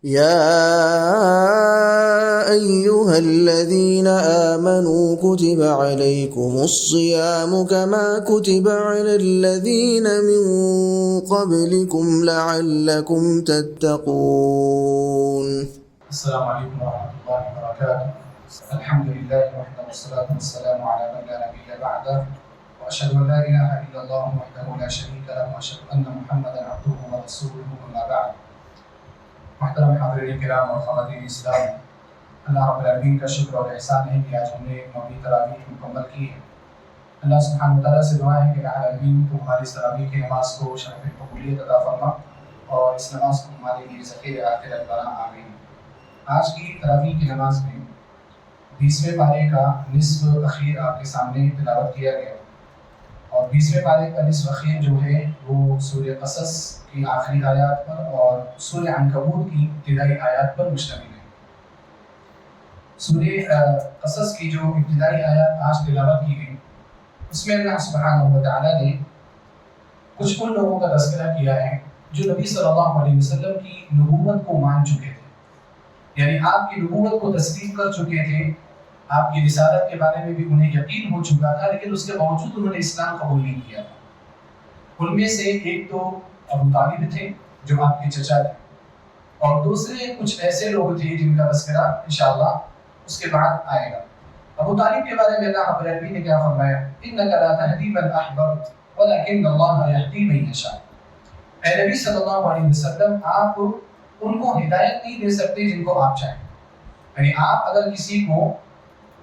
يا أيها الذين آمنوا كتب عليكم الصيام كما كتب على الذين من قبلكم لعلكم تتقون. السلام عليكم ورحمة الله وبركاته. الحمد لله وحده والصلاة والسلام على من لا نبي بعده، وأشهد أن لا إله إلا الله وحده لا شريك له، وأشهد أن محمدا عبده ورسوله، أما بعد. محترم حاضرین کرام اور خواتین اسلام، اللہ رب العالمین کا شکر اور احسان ہے کہ آج ہم نے مغربی تراویح مکمل کی ہے۔ اللہ سبحانہ وتعالیٰ سے دعا ہے کہ العالمین تو ہماری اس تراویح کی نماز کو شرف قبولیت عطا فرما اور اس نماز کو ہمارے لیے ذخیر آخرت بنا، آمین۔ آج کی تراویح کی نماز میں 20ویں پارے کا نصف اخیر آپ کے سامنے تلاوت کیا گیا، اور 20ویں پارے کا نصف اخیر جو ہے وہ سورہ قصص کی آخری آیات پر اور سورہ عنکبوت کی ابتدائی آیات پر مشتمل ہے۔ سورہ قصص کی جو ابتدائی آیات آج تلاوت کی گئی، اس میں اللہ سبحانہ وتعالیٰ نے کچھ ان لوگوں کا تذکرہ کیا ہے جو نبی صلی اللہ علیہ وسلم کی نبوت کو مان چکے تھے، یعنی آپ کی نبوت کو تسلیم کر چکے تھے، آپ کی رسالت کے بارے میں بھی انہیں یقین ہو چکا تھا، لیکن اس کے باوجود انہوں نے اسلام قبول نہیں کیا تھا۔ ان میں سے ایک تو ابو طالب تھے جو آپ کے چچا تھے، اور دوسرے کچھ ایسے لوگ تھے جن کا تذکرہ انشاءاللہ اس کے بعد آئے گا۔ ابو طالب کے بارے میں اللہ رب العالمین نے کیا فرمایا؟ إِنَّكَ لَا تَهْدِي مَنْ أَحْبَبْتَ وَلَكِنَّ اللَّهَ يَهْدِي مَن يَشَاءُ۔ اے نبی صلی اللہ علیہ وسلم، آپ ان کو ہدایت نہیں دے سکتے جن کو آپ چاہیں، یعنی آپ اگر کسی کو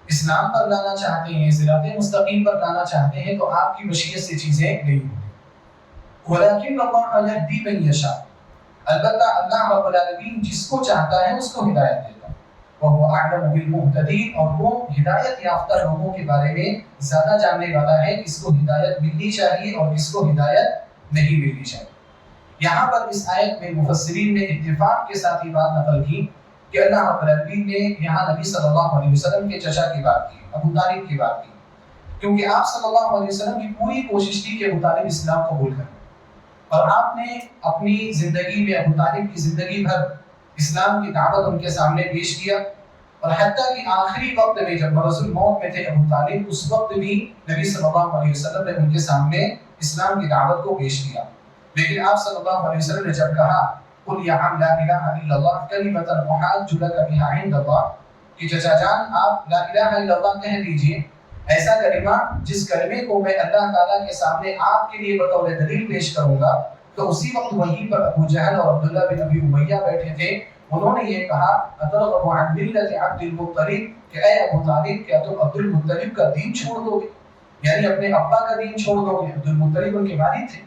اسلام پر لانا چاہتے ہیں، صراط مستقیم پر لانا چاہتے ہیں، تو آپ کی مشیت سے چیزیں نہیں ہوتی۔ وَلَكِنَّ اللَّهَ يَهْدِي مَن يَشَاءُ، البتہ اللہ رب العالمین جس کو چاہتا ہے اس کو ہدایت دیتا ہے۔ وَهُوَ أَعْلَمُ بِالْمُهْتَدِينَ، اور وہ ہدایت یافتہ لوگوں کے بارے میں زیادہ جاننے والا ہے، کس کو ہدایت ملنی چاہیے اور کس کو ہدایت نہیں ملنی چاہیے۔ یہاں پر اس آیت میں مفسرین نے اتفاق کے ساتھ یہ بات نقل کی کہ اللہ رب العالمین نے یہاں نبی صلی اللہ علیہ وسلم کے چچا کی بات کی، ابو طالب کی بات کی، کیونکہ آپ صلی اللہ علیہ وسلم کی پوری کوشش تھی کہ ابو طالب اسلام قبول کریں، اور آپ نے اپنی زندگی میں ابو طالب کی زندگی بھر اسلام کی دعوت ان کے سامنے پیش کیا، اور حتیٰ کہ آخری وقت میں جب مرض الموت میں تھے ابو طالب، اس وقت بھی نبی صلی اللہ علیہ وسلم نے ان کے سامنے اسلام کی دعوت کو پیش کیا۔ لیکن آپ صلی اللہ علیہ وسلم نے جب کہا قُلْ يَا عَمْ لَا إِلَهَ إِلَّا اللَّهُ كَلِمَةً أُحَاجُّ لَكَ بِهَا عِندَ اللَّهِ، کہ چچا جان آپ لا الہ الا اللہ کہہ دیجئے، ایسا کلمہ جس کلمے کو میں اللہ تعالیٰ کے سامنے آپ کے لیے بطور دلیل پیش کروں گا۔ تو اسی وقت وہیں پر ابو جہل اور عبداللہ بن ابی امیہ بیٹھے تھے، انہوں نے یہ کہا أَتَرْغَبُ عَنْ مِلَّةِ عَبْدِ الْمُطَّلِبِ، کہ اے ابو طالب کیا تم عبد المطلب کا دین چھوڑ دو گے، یعنی اپنے ابا کا دین چھوڑ دو گے؟ عبد المطلب ان کے والد تھے۔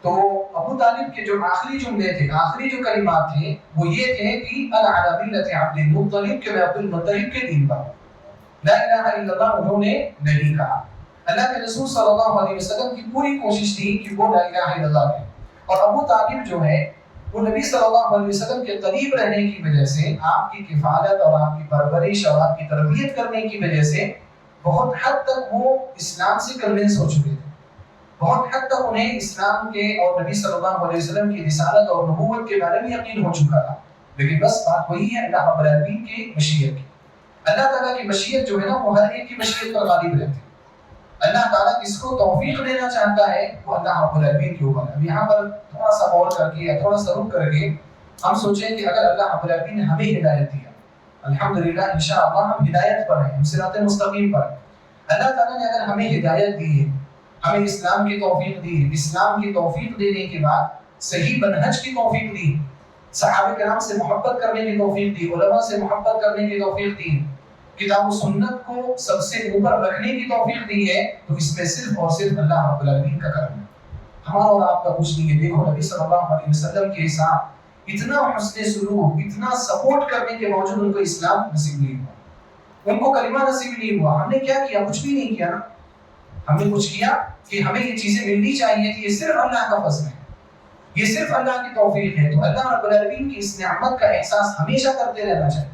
تو ابو طالب کے جو آخری جملے تھے، آخری جو کلمات تھے، وہ یہ تھے کہ أَنَا عَلَى مِلَّةِ عَبْدِ الْمُطَّلِبِ، کہ میں عبد المطلب کے دین پر ہوں۔ لا الہ الا اللہ انہوں نے نہیں کہا۔ اللہ کے رسول صلی اللہ علیہ وسلم کی پوری کوشش تھی کہ وہ لا الہ الا اللہ کہیں، اور ابو طالب جو ہے وہ نبی صلی اللہ علیہ وسلم کے قریب رہنے کی وجہ سے، آپ کی کفالت اور آپ کی پرورش اور آپ کی تربیت کرنے کی وجہ سے بہت حد تک وہ اسلام سے کنونس ہو چکے تھے، بہت حد تک انہیں اسلام کے اور نبی صلی اللہ علیہ وسلم کی رسالت اور نبوت کے بارے میں یقین ہو چکا تھا۔ لیکن بس بات وہی ہے اللہ رب العالمین کی مشیت کی۔ اللہ تعالیٰ کی مشیت جو ہے نا، وہ ہر ایک کی مشیت پر غالب رہتی ہے۔ اللہ تعالیٰ کس کو توفیق دینا چاہتا ہے وہ اللہ رب العالمین کے اوپر ہے۔ اب یہاں پر تھوڑا سا غور کر کے یا تھوڑا سا رک کر کے ہم سوچیں کہ اگر اللہ رب العالمین نے ہمیں ہدایت دیا، الحمدللہ انشاءاللہ ہم ہدایت پر ہیں، ہم صراط مستقیم پر ہیں۔ اللہ تعالیٰ نے اگر ہمیں ہدایت دی ہے، ہمیں اسلام کی توفیق دی ہے، اسلام کی توفیق دینے کے بعد صحیح منہج کی توفیق دی، صحابہ کرام سے محبت کرنے کی توفیق دی، علماء سے محبت کرنے کی توفیق دی، کتاب و سنت کو سب سے اوپر رکھنے کی توفیق دی ہے، تو اس میں صرف اور صرف اللہ رب العالمین کا کرم ہے، ہمارا اور آپ کا کچھ نہیں ہے۔ دیکھو نبی صلی اللہ علیہ وسلم کے ساتھ اتنا حسن سلوک، اتنا سپورٹ کرنے کے باوجود ان کو اسلام نصیب نہیں ہوا، ان کو کلمہ نصیب نہیں ہوا۔ ہم نے کیا کیا؟ کچھ بھی نہیں کیا نا۔ ہم نے کچھ کیا کہ ہمیں یہ چیزیں ملنی چاہیے تھی، یہ صرف اللہ کا فضل ہے، یہ صرف اللہ کی توفیق ہے۔ تو اللہ رب العالمین کی اس نعمت کا احساس ہمیشہ کرتے رہنا چاہیے،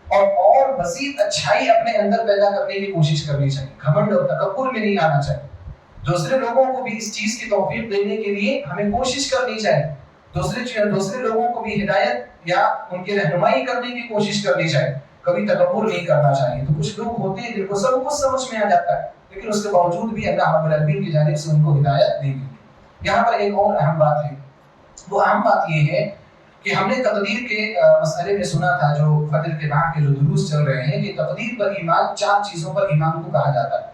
اور مزید اچھائی اپنے اندر پیدا کرنے کی کوشش کرنی چاہیے، گھمنڈ اور تکبر میں نہیں آنا چاہیے۔ دوسرے لوگوں کو بھی اس چیز کی توفیق دینے کے لیے ہمیں کوشش کرنی چاہیے دوسرے لوگوں کو بھی ہدایت یا ان کی رہنمائی کرنے کی کوشش کرنی چاہیے، کبھی تکبر نہیں کرنا چاہیے۔ تو کچھ لوگ ہوتے ہیں جن کو سب کچھ سمجھ میں آ جاتا ہے، لیکن اس کے باوجود بھی اللہ رب العالمین کی جانب سے ان کو ہدایت نہیں ملتی۔ یہاں پر ایک اور اہم بات ہے، وہ اہم بات یہ ہے کہ ہم نے تقدیر کے مسئلے میں سنا تھا، جو فجر کے بعد کے جو دروس چل رہے ہیں، کہ تقدیر پر ایمان 4 چیزوں پر ایمان کو کہا جاتا ہے۔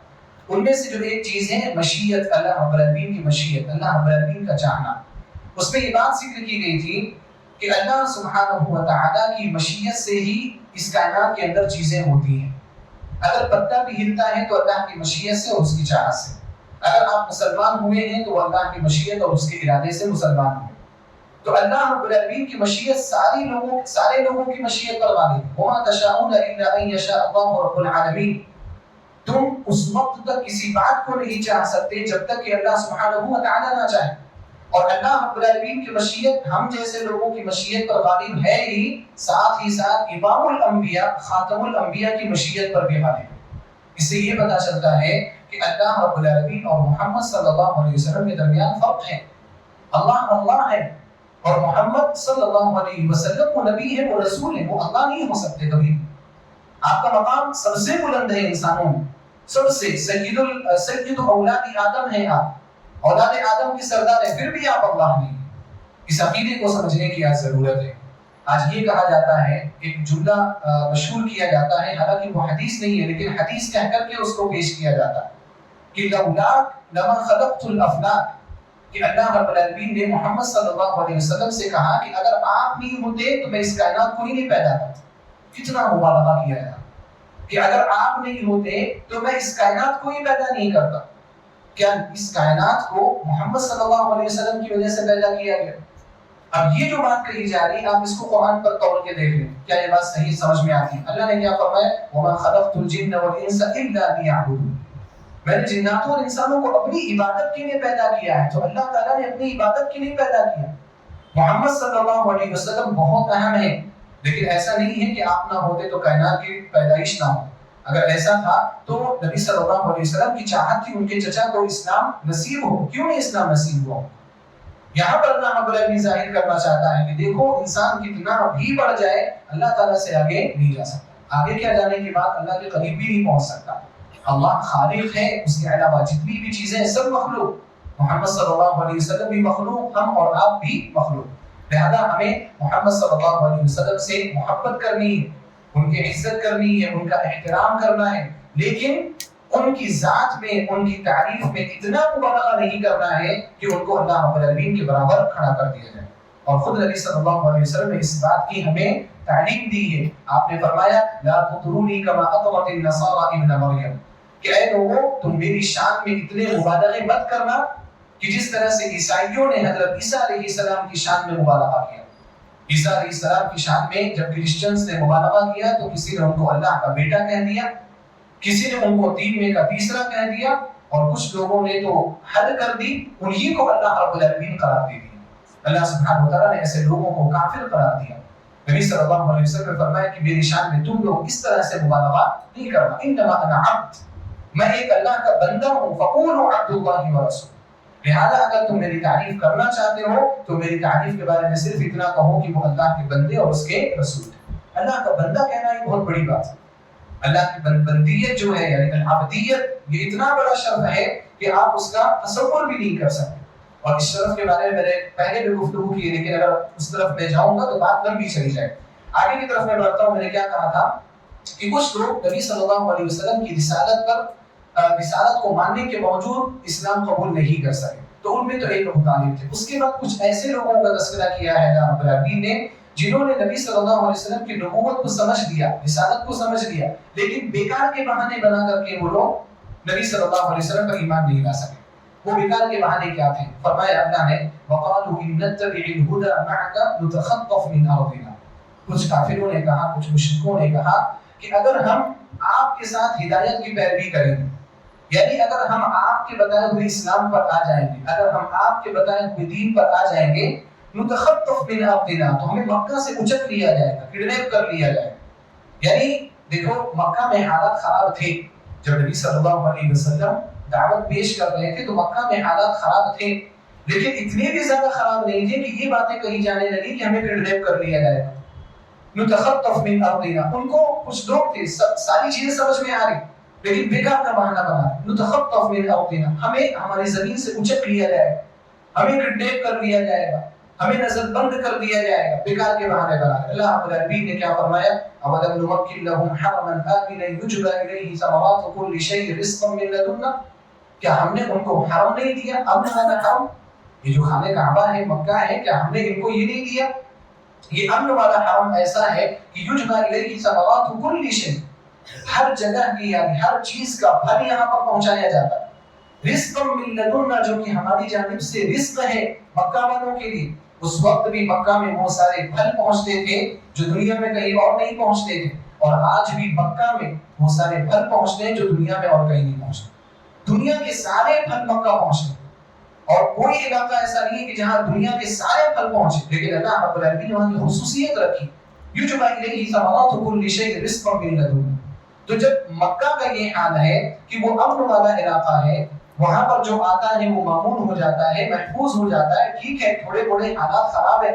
ان میں سے جو ایک چیز ہے مشیت، اللہ رب العالمین کی مشیت، اللہ رب العالمین کا چاہنا۔ اس میں یہ بات ذکر کی گئی تھی کہ اللہ سبحانہ و تعالیٰ کی مشیت سے ہی اس کائنات کے اندر چیزیں ہوتی ہیں۔ اگر پتا بھی ہلتا ہے تو اللہ کی مشیت سے اور اس کی چاہت سے۔ اگر آپ مسلمان ہوئے ہیں تو اللہ کی مشیت اور اس کے ارادے سے مسلمان ہوئے۔ تو اللہ رب العالمین کی مشیت سارے لوگوں کی مشیت پر غالب ہے۔ وَمَا تَشَاءُونَ إِلَّا أَن يَشَاءَ اللَّهُ رَبُّ الْعَالَمِينَ۔ تم اس وقت تک کسی بات کو نہیں چاہ سکتے جب تک کہ اللہ سبحانہ و تعالیٰ نہ چاہے، اور اللہ رب العالمین کی مشیت ہم جیسے لوگوں کی مشیت پر غالب ہے ہی، ساتھ ہی ساتھ امام الانبیاء خاتم الانبیاء کی مشیت پر بھی غالب ہے۔ اس سے یہ پتہ چلتا ہے کہ اللہ رب العالمین اور محمد صلی اللہ علیہ وسلم کے درمیان فرق ہے۔ اللہ ہے اور محمد صلی اللہ علیہ وسلم وہ نبی ہے، وہ رسول ہے، وہ اللہ نہیں ہو سکتے کبھی۔ آپ کا مقام سب سے بلند ہے انسانوں میں، سب سے سید اولاد آدم ہے، آپ اولاد آدم کے سردار ہیں، پھر بھی آپ اللہ نہیں۔ اس عقیدے کو سمجھنے کی آج ضرورت ہے۔ آج یہ کہا جاتا ہے، ایک جملہ مشہور کیا جاتا ہے، حالانکہ وہ حدیث نہیں ہے لیکن حدیث کہہ کر کے اس کو پیش کیا جاتا ہے کہ لولاک لما خلقت الافلاک، کہ اللہ رب العالمین نے محمد صلی اللہ علیہ وسلم سے کہا کہ اگر آپ نہیں ہوتے تو میں اس کائنات کو ہی نہیں پیدا کرتا۔ کتنا مبالغہ کیا جائے کہ اگر آپ نہیں ہوتے تو میں اس کائنات کو ہی پیدا نہیں کرتا۔ کیا اس کائنات کو محمد صلی اللہ علیہ وسلم کی وجہ سے پیدا کیا گیا؟ اب یہ جو بات کہی جا رہی ہے، آپ اس کو قرآن پر توڑ کے دیکھ لیں، کیا یہ بات صحیح سمجھ میں آتی ہے؟ اللہ نے کیا فرمایا؟ وَمَا خَلَقْتُ الْجِنَّ وَالْإِنسَ إِلَّا لِيَعْبُدُونِ۔ میں نے جناتوں اور انسانوں کو اپنی عبادت کے لیے پیدا کیا ہے۔ تو اللہ تعالیٰ نے اپنی عبادت کے لیے پیدا کیا۔ محمد صلی اللہ علیہ وسلم بہت اہم ہے، لیکن ایسا نہیں ہے کہ آپ نہ ہوتے تو کائنات کی پیدائش نہ ہو۔ اگر ایسا تھا تو نبی صلی اللہ علیہ وسلم کی چاہت تھی ان کے چچا کو اسلام نصیب ہو، کیوں نہیں اسلام نصیب ہوا؟ یہاں پر اللہ رب العالمین ظاہر کرنا چاہتا ہے کہ دیکھو انسان کتنا بھی بڑھ جائے اللہ تعالیٰ سے آگے نہیں جا سکتا، آگے کیا جانے کے بعد اللہ کے قریب بھی نہیں پہنچ سکتا۔ اللہ خالق ہے، اس کے علاوہ جتنی بھی چیزیں ہیں سب مخلوق، محمد صلی اللہ علیہ وسلم بھی مخلوق، ہم اور آپ بھی مخلوق۔ لہذا ہمیں محمد صلی اللہ علیہ وسلم سے محبت کرنی ہے، ان کی عزت کرنی ہے، ان کا احترام کرنا ہے، لیکن ان کی ذات میں، ان کی تعریف میں اتنا مبالغہ نہیں کرنا ہے کہ ان کو اللہ رب العالمین کے برابر کھڑا کر دیا جائے۔ اور خود نبی صلی اللہ علیہ وسلم نے اس بات کی ہمیں تعلیم دی ہے۔ آپ نے فرمایا لا تطرونی کما اطرت النصارى ابن مریم، کہ اے لوگوں تم میری شان میں اتنے مبالغے مت کرنا کہ جس طرح سے عیسائیوں نے حضرت عیسیٰ علیہ السلام کی شان میں مبالغہ کیا۔ عیسیٰ علیہ السلام کی شان میں جب کرسچنز نے مبالغہ کیا تو کسی نے ان کو اللہ کا بیٹا کہہ دیا، کسی نے ان کو 3 میں کا تیسرا کہہ دیا، اور کچھ لوگوں نے تو حد کر دی، انہی کو اللہ رب العالمین قرار دے دیا۔ اللہ سبحانہ وتعالیٰ نے ایسے لوگوں کو کافر قرار دیا۔ نبی صلی اللہ علیہ وسلم نے فرمایا کہ میری شان میں تم لوگ اس طرح سے مبالغہ نہیں کرنا، انما انا عبد، میں ایک اللہ کا بندہ ہوں، فقولوا عبد اللہ ورسول۔ لہذا اگر تم میری تعریف کرنا چاہتے ہو تو میری تعریف کے بارے میں صرف اتنا کہو کہ وہ اللہ کے بندے اور اس کے رسول ہیں۔ اللہ کا بندہ کہنا ایک بہت بڑی بات ہے۔ اللہ کی بندیت جو ہے یعنی العبدیت، یہ اتنا بڑا شرف ہے کہ آپ اس کا تصور بھی نہیں کر سکتے۔ اور اس شرف کے بارے میں میں نے پہلے بھی گفتگو کی، لیکن اگر اس طرف میں جاؤں گا تو بات لمبی چلی جائے۔ آگے کی طرف میں بڑھتا ہوں۔ میں نے کیا کہا تھا کہ کچھ لوگ نبی صلی اللہ علیہ وسلم کی رسالت کو ماننے کے باوجود اسلام قبول نہیں کر سکے، تو ان میں تو ایک ابو طالب تھے۔ اس کے بعد کچھ ایسے لوگوں کا تذکرہ کیا ہے اللہ رب العالمین نے جنہوں نے نبی صلی اللہ علیہ وسلم کی نبوت کو سمجھ لیا، رسالت کو سمجھ لیا، لیکن بیکار کے بہانے بنا کر کے وہ لوگ نبی صلی اللہ علیہ وسلم پر ایمان نہیں لا سکے۔ وہ بیکار کے بہانے کیا تھے؟ فرمایا اللہ نے وَقَالُوا إِن نَتَّبِعِ الْهُدَى مَعَكَ نُتَخَطَّفْ مِنْ أَرْضِنَا، کچھ کافروں نے کہا، کچھ مشرکوں نے کہا کہ اگر ہم آپ کے ساتھ ہدایت کی پیروی کریں گے، یعنی اگر ہم آپ کے بتائے ہوئے اسلام پر آ جائیں گے، اگر ہم آپ کے بتائے ہوئے دین پر آ جائیں گے، نُتَخَطَّفْ مِنْ أَرْضِنَا، تو ہمیں مکہ سے اچک لیا جائے گا، کڈنیپ کر لیا جائے گا۔ یعنی دیکھو مکہ میں حالات خراب تھے، جب نبی صلی اللہ علیہ وسلم دعوت پیش کر رہے تھے تو مکہ میں حالات خراب تھے، لیکن اتنے بھی زیادہ خراب نہیں تھے کہ یہ باتیں کہی جانے لگی کہ ہمیں کڈنیپ کر لیا جائے گا. نتخطف من ارضنا، ان کو کچھ لوگ تھے ساری چیزیں سمجھ میں آ رہی لیکن بیکار کا بہانہ بنا. نتخطف من ارضنا، ہمیں ہماری زمین سے اچک لیا جائے گا، ہمیں کڈنیپ کر لیا جائے گا، ہمیں نظر بند کر دیا جائے گا، بیکار کے بہانے بنا. اللہ رب العالمین نے کیا فرمایا؟ اولم نمکن لهم حرما آمنا یجبى الیہ ثمرات کل شیء رزقا من لدنا، کیا ہم نے ان کو حرم نہیں دیا؟ امن والا حرم، یہ جو خانہ کعبہ ہے، مکہ ہے، کیا ہم نے ان کو یہ نہیں دیا؟ یہ امن والا حرم ایسا ہے کہ یجبى الیہ ثمرات کل شیء، ہر جگہ کی یعنی ہر چیز کا پھل یہاں پر پہنچایا جاتا ہے. رزقا من لدنا، جو کہ ہماری جانب سے رزق ہے مکہ والوں کے لیے. اس وقت بھی مکہ میں وہ سارے پھل پہنچتے تھے جو دنیا میں کہیں اور نہیں پہنچتے تھے، اور آج بھی مکہ میں وہ سارے پھل پہنچتے ہیں جو دنیا میں اور کہیں نہیں پہنچتے. دنیا کے سارے پھل مکہ پہنچتے ہیں، اور کوئی علاقہ ایسا نہیں ہے کہ جہاں دنیا کے سارے پھل پہنچے. لیکن اللہ رب العالمین نے وہاں کی خصوصیت رکھی، یجبى الیہ ثمرات کل شیء رزقا من لدنا. تو جب مکہ کا یہ حال ہے کہ وہ امن والا علاقہ ہے، وہاں پر جو آتا ہے وہ معمول ہو جاتا ہے، محفوظ ہو جاتا ہے. ٹھیک ہے تھوڑے بڑے حالات خراب ہیں،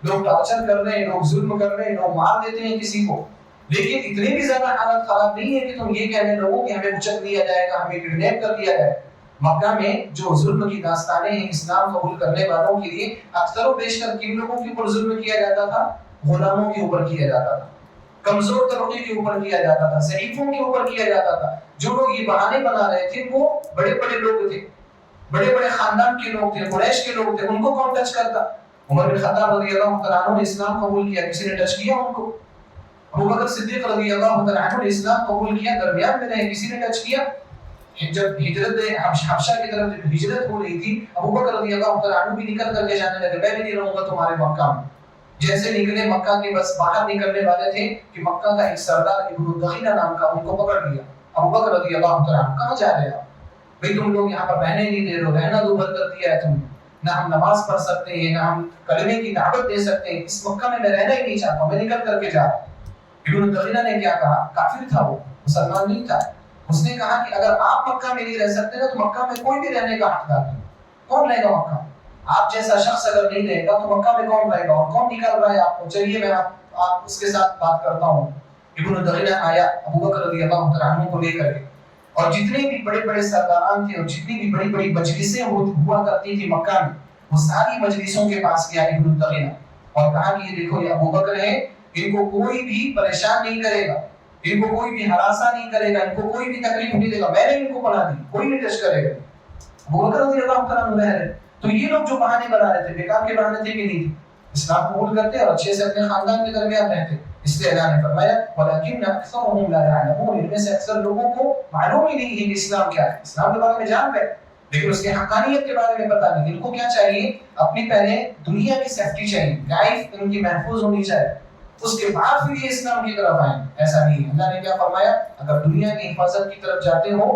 لوگ ٹارچر کر رہے ہیں، لوگ ظلم کر رہے ہیں، لوگ مار دیتے ہیں کسی کو، لیکن اتنے بھی زیادہ حالات خراب نہیں ہے کہ تم یہ کہنے لگو کہ ہمیں اچک لیا جائے گا، ہمیں کڈنیپ کر لیا جائے. مکہ میں جو ظلم کی داستانیں ہیں اسلام قبول کرنے والوں کے لیے، اکثر و بیشتر کن لوگوں کے اوپر ظلم کیا جاتا تھا؟ غلاموں کے اوپر کیا جاتا تھا، کمزور طبقے کے اوپر کیا جاتا تھا، ضعیفوں کے اوپر کیا جاتا تھا. جو لوگ یہ بہانے بنا رہے تھے وہ بڑے بڑے لوگ تھے، بڑے بڑے خاندان کے لوگ تھے، قریش کے لوگ تھے. ان کو کون ٹچ کرتا؟ عمر بن خطاب رضی اللہ تعالیٰ عنہ نے اسلام قبول کیا، کسی نے ٹچ کیا ان کو؟ ابو بکر صدیق رضی اللہ تعالیٰ عنہ نے اسلام قبول کیا، درمیان میں رہے، کسی نے ٹچ کیا؟ جب ہجرت حبشہ کی طرف جب ہجرت ہو رہی تھی، ابو بکر رضی اللہ تعالیٰ عنہ بھی نکل کر کے جانے لگے، میں بھی نہیں رہوں گا تمہارے مکہ میں. جیسے نکلے مکہ کے بس باہر نکلنے والے تھے کہ مکہ کا ایک سردار ابن الدخینہ نام کا ان کو پکڑ لیا. ابو بکر رضی اللہ تعالیٰ عنہ کہاں جا رہے ہیں بھئی؟ تم لوگ یہاں پر رہنے نہیں دے رہے، رہنا دو بند کر دیا ہے تم نے. نہ ہم نماز پڑھ سکتے ہیں، نہ ہم کلمے کی دعوت دے سکتے ہیں، اس مکہ میں رہنا ہی نہیں چاہتا ہوں، میں نکل کر کے جا رہا ہوں. ابن الدخینہ نے کیا کہا؟ کافر تھا وہ، مسلمان نہیں تھا. اس نے کہا کہ اگر آپ مکہ میں نہیں رہ سکتے نا تو مکہ میں کوئی بھی رہنے کا حقدار نہیں. کون رہے گا مکہ میں؟ آپ جیسا شخص اگر نہیں رہے گا تو مکہ میں کون رہے گا؟ اور کون نکال رہا ہے آپ کو؟ چلیے میں آپ اس کے ساتھ بات کرتا ہوں. ابن الدخینہ آیا ابو بکر رضی اللہ تعالیٰ عنہ کو لے کر کے، اور جتنے بھی بڑے بڑے سرداران تھے اور جتنی بھی بڑی بڑی مجلسیں ہوا کرتی تھی مکہ میں، وہ ساری مجلسوں کے پاس گیا ابن الدخینہ اور کہا کہ یہ دیکھو یہ ابو بکر ہے، ان کو کوئی بھی پریشان نہیں کرے گا، ان کو کوئی بھی ہراساں نہیں کرے گا، ان کو کوئی بھی تکلیف نہیں دے گا، میں نے ان کو بنا دی، کوئی نہیں ٹچ کرے گا. ابو بکر رضی اللہ تعالیٰ عنہ رہ رہے. تو یہ لوگ جو بہانے بنا رہے تھے، بیکار کے بہانے تھے کہ نہیں تھے؟ اسلام قبول کرتے اور اچھے سے اپنے خاندان کے درمیان رہتے. اس لیے اللہ نے فرمایا وَلَكِنَّ أَكْثَرَهُمْ لَا يَعْلَمُونَ، ان میں سے اکثر لوگوں کو معلوم ہی نہیں ہے کہ اسلام کیا ہے. اسلام کے بارے میں جان گئے لیکن اس کے حقانیت کے بارے میں پتہ نہیں. ان کو کیا چاہیے؟ اپنی پہلے دنیا کی سیفٹی چاہیے، لائف ان کی محفوظ ہونی چاہیے، اس کے بعد پھر یہ اسلام کی طرف آئیں. ایسا نہیں ہے. اللہ نے کیا فرمایا؟ اگر دنیا کی حفاظت کی طرف جاتے ہو،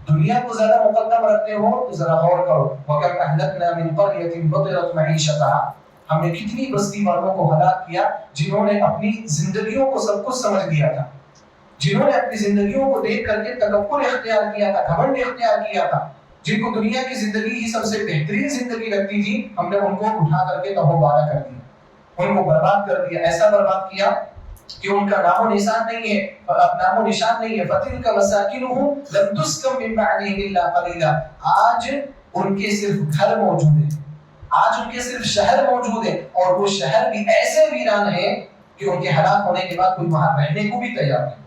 دنیا کو زیادہ مقدم رکھتے ہو تو ذرا غور کرو. وَكَمْ أَهْلَكْنَا مِنْ قَرْيَةٍ بَطِرَتْ مَعِيشَتَهَا، ہم نے کتنی بستی والوں کو ہلاک کیا جنہوں نے اپنی زندگیوں کو سب کچھ سمجھ لیا تھا، جنہوں نے اپنی زندگیوں کو دیکھ کر کے تکبر اختیار کیا تھا، گھمنڈ اختیار کیا تھا، جن کو دنیا کی زندگی ہی سب سے بہترین زندگی لگتی تھی، ہم نے ان کو اٹھا کر کے تباہ بارہ کر دیا، ان کو برباد کر دیا. ایسا برباد کیا کہ ان کا نام و نشان نہیں ہے، نام و نشان نہیں ہے. فَتِلْكَ مَسَاكِنُهُمْ لَمْ تُسْكَنْ مِنْ بَعْدِهِمْ إِلَّا قَلِيلًا، آج ان کے صرف گھر موجود ہیں، آج ان کے صرف شہر موجود ہیں، اور وہ شہر بھی ایسے ویران ہیں کہ ان کے ہلاک ہونے کے بعد کوئی وہاں رہنے کو بھی تیار نہیں.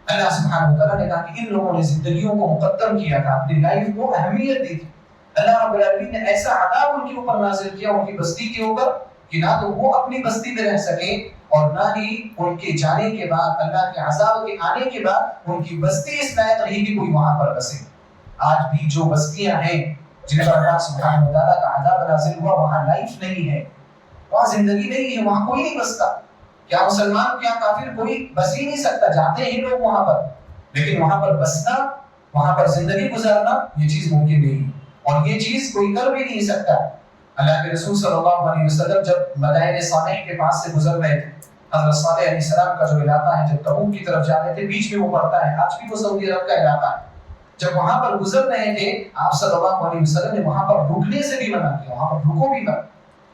اللہ سبحانہ وتعالیٰ نے کہا کہ ان لوگوں نے زندگیوں کو مقدم کیا تھا، اپنی لائف کو اہمیت دی تھی. اللہ رب العالمین نے ایسا عذاب ان کے اوپر نازل کیا، ان کی بستی کے اوپر، کہ نہ تو وہ اپنی بستی میں رہ سکے اور نہ ہی ان کے جانے کے بعد، اللہ کے عذاب کے آنے کے بعد ان کی بستی اس لائق رہی کہ کوئی وہاں پر بسے. آج بھی جو بستیاں ہیں جن پر اللہ سبحانہ وتعالیٰ کا عذاب نازل ہوا، وہاں لائف نہیں ہے، وہاں زندگی نہیں ہے، وہاں کوئی نہیں بستا. کیا مسلمان کیا کافر کوئی بس ہی نہیں سکتا، جاتے ہیں لوگ وہاں پر، لیکن وہاں پر بسنا، وہاں پر زندگی گزارنا یہ چیز ممکن نہیں، اور یہ چیز کوئی کر بھی نہیں سکتا. اللہ کے رسول صلی اللہ علیہ وسلم جب مدائن صالح کے پاس سے گزر رہے تھے، حضرت صالح علیہ السلام کا جو علاقہ ہے، جب تبوک کی طرف جاتے تھے، بیچ میں وہ پڑتا ہے، آج بھی وہ سعودی عرب کا علاقہ ہے. جب وہاں پر گزر رہے تھے آپ صلی اللہ علیہ وسلم نے وہاں پر رکنے سے بھی منع کیا، وہاں پر رکو بھی مت،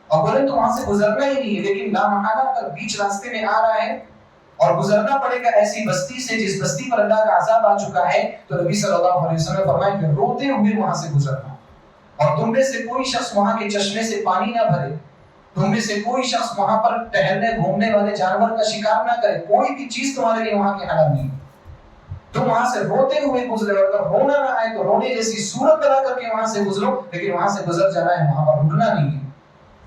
اور بولے تو وہاں سے گزرنا ہی نہیں ہے، لیکن لامحالہ اگر بیچ راستے میں آ رہا ہے اور گزرنا پڑے گا ایسی بستی سے جس بستی پر اللہ کا عذاب آ چکا ہے، تو نبی صلی اللہ علیہ وسلم نے فرمایا کہ روتے ہوئے وہاں سے گزرنا، اور تم میں سے کوئی شخص وہاں کے چشمے سے پانی نہ بھرے، تم میں سے کوئی شخص وہاں پر ٹہلنے گھومنے والے جانور کا شکار نہ کرے، کوئی بھی چیز تمہارے لیے وہاں کے حلال نہیں، تم وہاں سے روتے ہوئے گزرے، اور اگر رونا نہ آئے تو رونے جیسی صورت بنا کر کے وہاں سے گزرو، لیکن وہاں سے گزر جانا ہے، وہاں پر رکنا نہیں ہے۔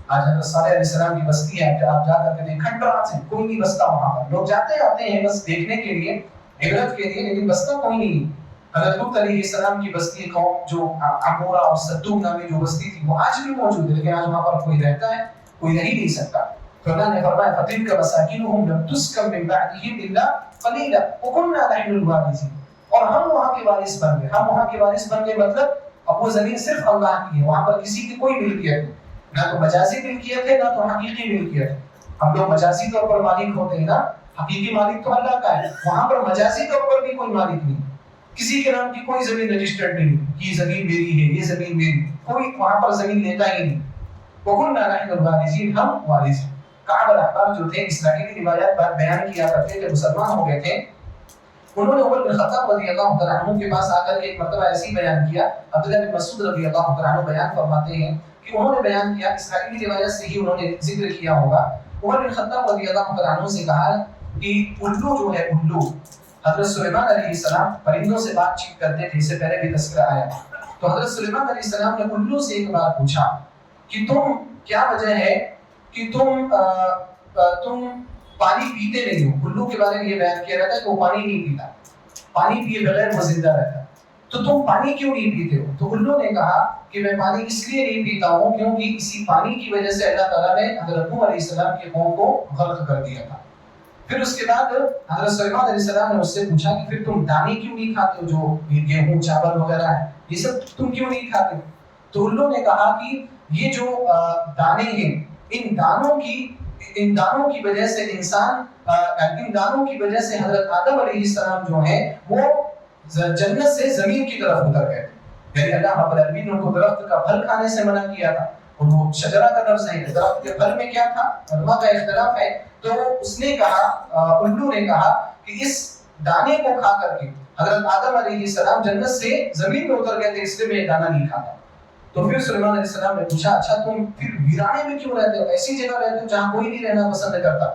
آج حضرت صالح علیہ السلام کی بستی ہے، آپ جا کر کے دیکھیں، کھنڈرات ہے، کوئی نہیں بستا وہاں پر، لوگ جاتے آتے ہیں بس دیکھنے کے لیے، عبرت کے لیے، لیکن بستا کوئی نہیں۔ حضرت لوط علیہ السلام کی بستی قوم جو عمورہ اور صدوم نامی جو بستی تھی وہ آج بھی موجود ہے، لیکن آج وہاں پر کوئی رہتا ہے، کوئی رہ نہیں سکتا۔ تو اللہ نے فرمایا فَتِلْكَ مَسَاكِنُهُمْ لَمْ تُسْكَنْ مِنْ بَعْدِهِمْ إِلَّا قَلِيلًا وَكُنَّا نَحْنُ الْوَارِثِينَ، اور ہم وہاں کے وارث بن گئے، ہم وہاں کے وارث بن گئے مطلب اب وہ زمین صرف اللہ کی ہے، وہاں پر کسی کی کوئی ملکیت نہیں، نہ تو مجازی ملکیت ہے نہ تو حقیقی ملکیت ہے۔ ہم لوگ مجازی طور پر مالک ہوتے ہیں نا، حقیقی مالک تو اللہ کا ہے، وہاں پر مجازی طور پر بھی کوئی مالک نہیں، کسی کے نام کی کوئی زمین رجسٹرڈ نہیں، یہ زمین میری ہے، یہ زمین میری، کوئی وہاں پر زمین لیتا ہی نہیں۔ وَكُنَّا نَحْنُ الْوَارِثِينَ، ہم وارث ہیں۔ کعب الاحبار جو تھے اسرائیلی روایات بیان کیا کرتے تھے، مسلمان ہو گئے تھے، انہوں نے عمر بن خطاب رضی اللہ تعالیٰ عنہ کے پاس آ کر کے ایک مرتبہ ایسی بیان کیا، عبداللہ بن مسعود رضی اللہ تعالیٰ عنہ بیان فرماتے ہیں کہ انہوں نے بیان کیا، اسرائیلی روایت سے ہی انہوں نے ذکر کیا ہوگا، عمر بن خطاب رضی اللہ تعالیٰ عنہ سے کہا کہ الو جو ہے الو، حضرت سلیمان علیہ السلام پرندوں سے بات چیت کرتے تھے، اس سے پہلے بھی تذکرہ آیا، تو حضرت سلیمان علیہ السلام نے الو سے ایک بار پوچھا کہ تم کیا وجہ ہے کہ تم پانی پیتے نہیں ہو؟ الو کے بارے میں یہ بیان کیا رہتا ہے کہ وہ پانی نہیں پیتا، پانی پیے بغیر وہ زندہ رہتا، تو تم پانی کیوں نہیں پیتے ہو؟ تو الو نے کہا کہ میں پانی اس لیے نہیں پیتا ہوں کیونکہ اسی پانی کی وجہ سے اللہ تعالیٰ نے حضرت نوح علیہ السلام کے قوم کو غرق کر دیا تھا۔ پھر اس کے بعد حضرت سلیمان علیہ السلام نے اس سے پوچھا کہ پھر تم دانے کیوں نہیں کھاتے ہو، جو گیہوں چاول وغیرہ ہے یہ سب تم کیوں نہیں کھاتے؟ تو الو نے کہا کہ یہ جو دانے ہیں، ان دانوں کی وجہ سے انسان، ان دانوں کی وجہ سے حضرت آدم علیہ السلام جو ہیں وہ جنت سے زمین کی طرف اتر گئے، یعنی اللہ رب العالمین نے ان کو درخت کا پھل کھانے سے منع کیا تھا، اور وہ شجرہ کا لفظ ہے، درخت کے پھل میں کیا تھا علماء کا اختلاف ہے، تو اس نے کہا، الو نے کہا کہ اس دانے کو کھا کر کے حضرت آدم علیہ السلام جنت سے زمین میں اتر گئے تھے، اس لیے میں یہ دانہ نہیں کھاتا۔ تو پھر سلیمان علیہ السلام نے پوچھا اچھا تم پھر ویرانے میں کیوں رہتے ہو، ایسی جگہ رہتے ہو جہاں کوئی نہیں رہنا پسند کرتا؟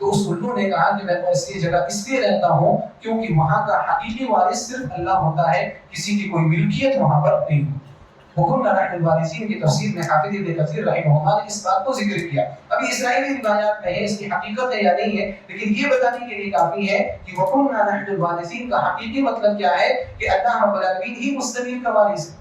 تو اس الو نے کہا کہ میں ایسی جگہ اس لیے رہتا ہوں کیونکہ وہاں کا حقیقی وارث صرف اللہ ہوتا ہے، کسی کی کوئی ملکیت وہاں پر نہیں ہوتی۔ وَكُنَّا نَحْنُ الْوَارِثِينَ کی تفسیر میں حافظ ابن کثیر رحمہ اللہ نے اس بات کو ذکر کیا، ابھی اسرائیلی روایات میں ہے، اس کی حقیقت ہے یا نہیں ہے، لیکن یہ بتانے کے لیے کافی ہے کہ وَكُنَّا نَحْنُ الْوَارِثِينَ کا حقیقی مطلب کیا ہے کہ اللہ رب العالمین ہی مستقل کا وارث ہے۔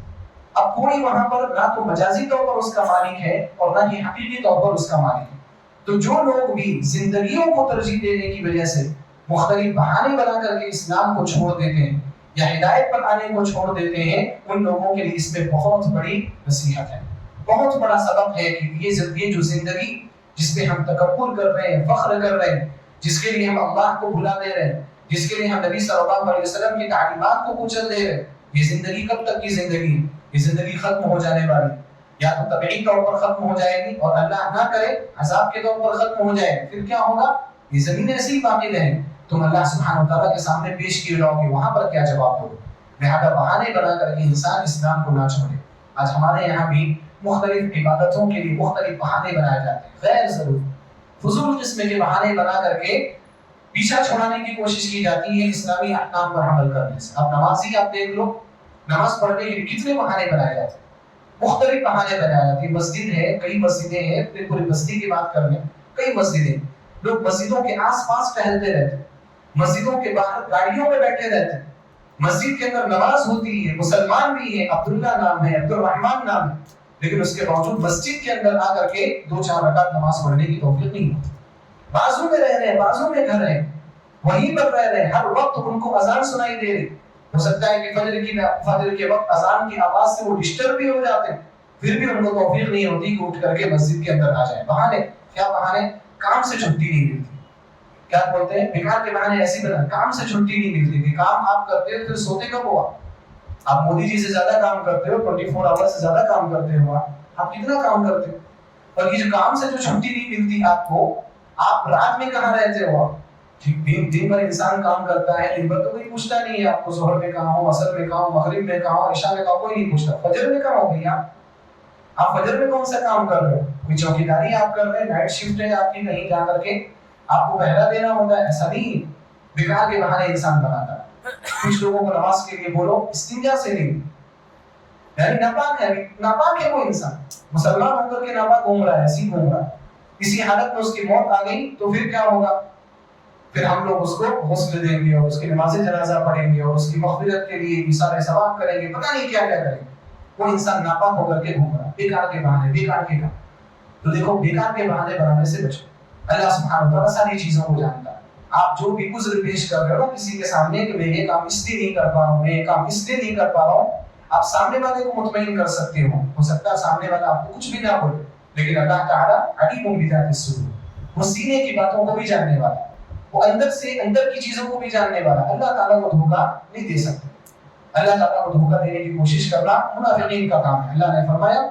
اب کوئی وہاں پر نہ تو مجازی طور پر اس کا مالک ہے اور نہ ہی حقیقی طور پر اس کا مالک ہے۔ تو جو لوگ بھی زندگیوں کو ترجیح دینے کی وجہ سے مختلف بہانے بنا کر کے اسلام کو چھوڑ دیتے ہیں یا ہدایت پر آنے کو چھوڑ دیتے ہیں، ان لوگوں کے لیے اس میں بہت بڑی نصیحت ہے، بہت بڑا سبق ہے کہ یہ جو زندگی جس پہ ہم تکبر کر رہے ہیں، فخر کر رہے ہیں، جس کے لیے ہم اللہ کو بھلا دے رہے ہیں، جس کے لیے ہم نبی صلی اللہ علیہ وسلم کی تعلیمات کو کچل دے رہے ہیں، یہ زندگی کب تک کی زندگی ہے؟ یہ زندگی ختم ہو جانے والی، یا تو طبعی طور پر ختم ہو جائے گی اور اللہ نہ کرے عذاب کے طور پر ختم ہو جائے گی، پھر کیا ہوگا؟ یہ زمین ایسی ہی باقی رہے، تم اللہ سبحانہ وتعالیٰ کے سامنے پیش کیے جاؤ گے، وہاں پر کیا جواب دو؟ لہذا بہانے بنا کر کے انسان اسلام کو نہ چھوڑے۔ آج ہمارے یہاں بھی مختلف عبادتوں کے لیے مختلف بہانے بنائے جاتے ہیں، غیر ضروری فضول قسم کے بہانے بنا کر کے پیچھا چھوڑانے کی کوشش کی جاتی ہے اسلامی احکام پر عمل کرنے سے۔ اب نمازی آپ دیکھ لو، نماز پڑھنے کے لیے کتنے بہانے بنائے جاتے ہیں، مختلف بہانے بنائے جاتے ہیں۔ مسجد ہے، کئی مسجدیں ہیں، پوری بستی کی بات کر لیں، کئی مسجدیں، لوگ مسجدوں کے آس پاس ٹہلتے رہتے ہیں، مسجدوں کے باہر گاڑیوں میں بیٹھے رہتے ہیں، مسجد کے اندر نماز ہوتی ہے، مسلمان بھی ہے، عبداللہ نام ہے، عبد الرحمن نام ہے، لیکن اس کے باوجود مسجد کے اندر آ کر کے 2-4 رکعت نماز پڑھنے کی توفیق نہیں ہوتی۔ بازو میں رہ رہے ہیں، بازو میں گھر ہیں، وہیں پر رہ رہے ہیں، ہر وقت ان کو اذان سنائی دے رہی، ہو سکتا ہے کہ فجر کے وقت اذان کی آواز سے وہ ڈسٹرب بھی ہو جاتے ہیں، پھر بھی ان کو توفیق نہیں ہوتی کہ اٹھ کر کے مسجد کے اندر آ جائیں۔ بہانے کیا بہانے؟ کام سے چھٹی نہیں ملتی، کیا بولتے ہیں بیکار کے بہانے ایسی بنا، کام سے چھٹی نہیں ملتی کہ کام آپ کرتے پھر سوتے کب ہوا؟ آپ مودی جی سے زیادہ کام کرتے ہو, 24 آور سے زیادہ کام کرتے ہو, آپ کتنا کام کرتے ہو, اور یہ جو کام سے جو چھٹی نہیں ملتی آپ کو, آپ رات میں کہاں رہتے ہو؟ دن بھر انسان کام کرتا ہے, دن بھر تو کوئی پوچھتا نہیں ہے آپ کو ظہر میں کہاں ہو, عصر میں کہاں ہو, مغرب میں کہاں ہو, عشاء میں کہاں ہو, کوئی نہیں پوچھتا. فجر میں کہاں ہو بھیا؟ آپ فجر میں کون سا کام کر رہے ہو؟ کوئی چوکیداری آپ کر رہے ہیں, نائٹ شفٹ ہے آپ کی, کہیں جا کر کے آپ کو پہرا دینا ہوتا ہے؟ ایسا نہیں, بیکار کے بہانے انسان بناتا ہے. کچھ لوگوں کو نماز کے لیے بولو, استنجا سے نہیں, یعنی ناپاک ہے, ناپاک ہے وہ انسان, مسلمان ہو کر کے ناپاک گھوم رہا ہے, ایسی گھوم رہا ہے. اسی حالت میں اس کی موت آ گئی تو پھر کیا ہوگا؟ پھر ہم لوگ اس کو غسل دیں گے اور اس کی نماز جنازہ پڑھیں گے اور اس کی مغفرت کے لیے اثار ثواب کریں گے, پتہ نہیں کیا کیا کریں گے. وہ انسان ناپاک ہو کر کے گھوم رہا ہے, بیکار کے بہانے, بیکار کے کام. تو دیکھو, بیکار کے بہانے بنانے سے بچو. اللہ سبحانہ و تعالیٰ ساری چیزوں کو جانتا ہے. آپ جو بھی عذر پیش کر رہے ہو کسی کے سامنے کہ میں یہ کام اس لیے نہیں کر پا رہا ہوں, میں یہ کام اس لیے نہیں کر پا رہا ہوں, آپ سامنے والے کو مطمئن کر سکتے ہو سکتا ہے سامنے والا آپ کو کچھ بھی نہ بولے, لیکن اللہ تعالیٰ علیم بذات الصدور, وہ سینے کی باتوں کو بھی جاننے والا, وہ اندر سے اندر کی چیزوں کو بھی جاننے والا. اللہ تعالیٰ کو دھوکہ نہیں دے سکتے. اللہ تعالیٰ کو دھوکہ دینے کی کوشش کرنا منافقین کا کام ہے. اللہ نے فرمایا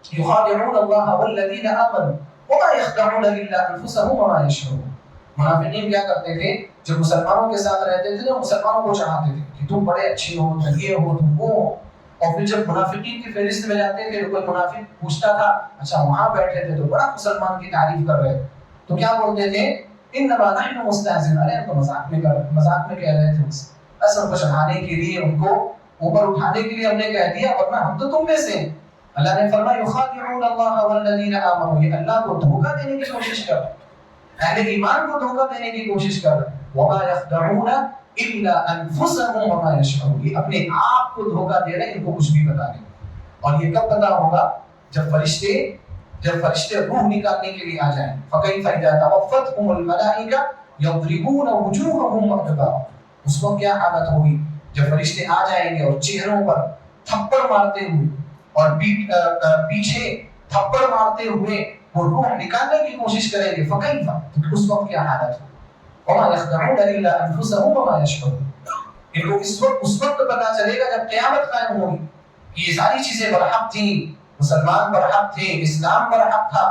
یخادعون اللہ والذین آمنوا وما یخدعون الا انفسهم وما یشعرون. منافقین کیا کرتے تھے؟ جب مسلمانوں کے ساتھ رہتے تھے تو مسلمانوں کو چاہتے تھے کہ تم بڑے اچھے ہو, تم یہ ہو, تم وہ ہو. اور پھر جب منافقین کی فہرست میں جاتے تھے تو کوئی منافق پوچھتا تھا, اچھا وہاں بیٹھے تھے تو بڑا مسلمان کی تعریف کر رہے, تو کیا بولتے تھے؟ انما نحن مستہزئون, ارے ہم تو مذاق میں کہہ رہے تھے, اصل کو چڑھانے کے لیے, ان کو اوپر اٹھانے کے لیے ہم نے کہہ دیا, ورنہ ہم تو تم میں سے ہیں. اللہ نے فرمایا یخادعون اللہ والذین آمنوا, یہ اللہ کو دھوکہ دینے کی کوشش کر رہے ہیں, اہل ایمان کو دھوکہ دینے کی کوشش کر رہے ہیں. وما یخدعون الا انفسهم وما یشعرون, یہ اپنے آپ کو دھوکہ دے رہے ہیں, ان کو کچھ بھی پتا نہیں. اور یہ کب پتا ہوگا؟ جب فرشتے روح نکالنے کے لیے آ جائیں. فکیف اذا توفتهم الملائکہ یضربون وجوہهم وادبارهم, اس وقت کیا حالت ہوگی جب فرشتے آ جائیں گے اور چہروں پر تھپڑ مارتے ہوئے اور پیچھے تھپڑ مارتے ہوئے وہ روح نکالنے کی کوشش کریں گے. فکیف, اس وقت کیا حالت ہوگی؟ وما یخدعون الا انفسهم وما یشعرون. ان کو اس وقت پتا چلے گا جب قیامت قائم ہوگی کہ یہ ساری چیزیں برحق تھیں, مسلمان برحق تھے, اسلام برحق تھا,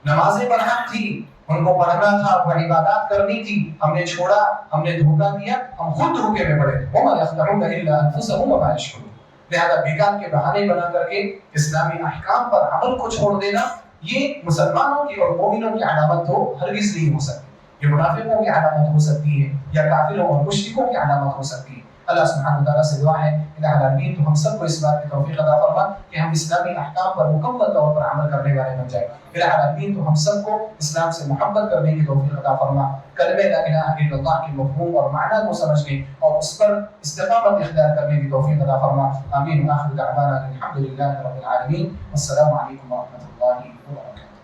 نمازیں برحق تھی, ان کو پڑھنا تھا, وہ عبادات کرنی تھی, ہم نے چھوڑا, ہم نے دھوکہ دیا, ہم خود دھوکے میں پڑے. وما یخدعون الا انفسهم وما یشعرون. لہذا بیکار کے بہانے بنا کر کے اسلامی احکام پر عمل کو چھوڑ دینا, یہ مسلمانوں کی اور مومنوں کی علامت تو ہرگز نہیں ہو سکتی. یہ منافقوں کی علامت ہو سکتی ہے یا کافروں اور مشرکوں کی علامت ہو سکتی ہے. اللہ سبحانہ وتعالیٰ سے دعا ہے الہ العالمین تو ہم سب کو اس بات کی توفیق عطا فرما کہ ہم اسلامی احکام پر مکمل طور پر عمل کرنے والے بن جائیں. الہ العالمین تو ہم سب کو اسلام سے محبت کرنے کی توفیق عطا فرما, کلمہ لا الہ الا اللہ کے مفہوم اور معنی کو سمجھنے اور اس پر استقامت اختیار کرنے کی توفیق عطا فرما. آمین. وآخر دعوانا الحمد للہ رب العالمین. السلام علیکم ورحمۃ اللہ وبرکاتہ.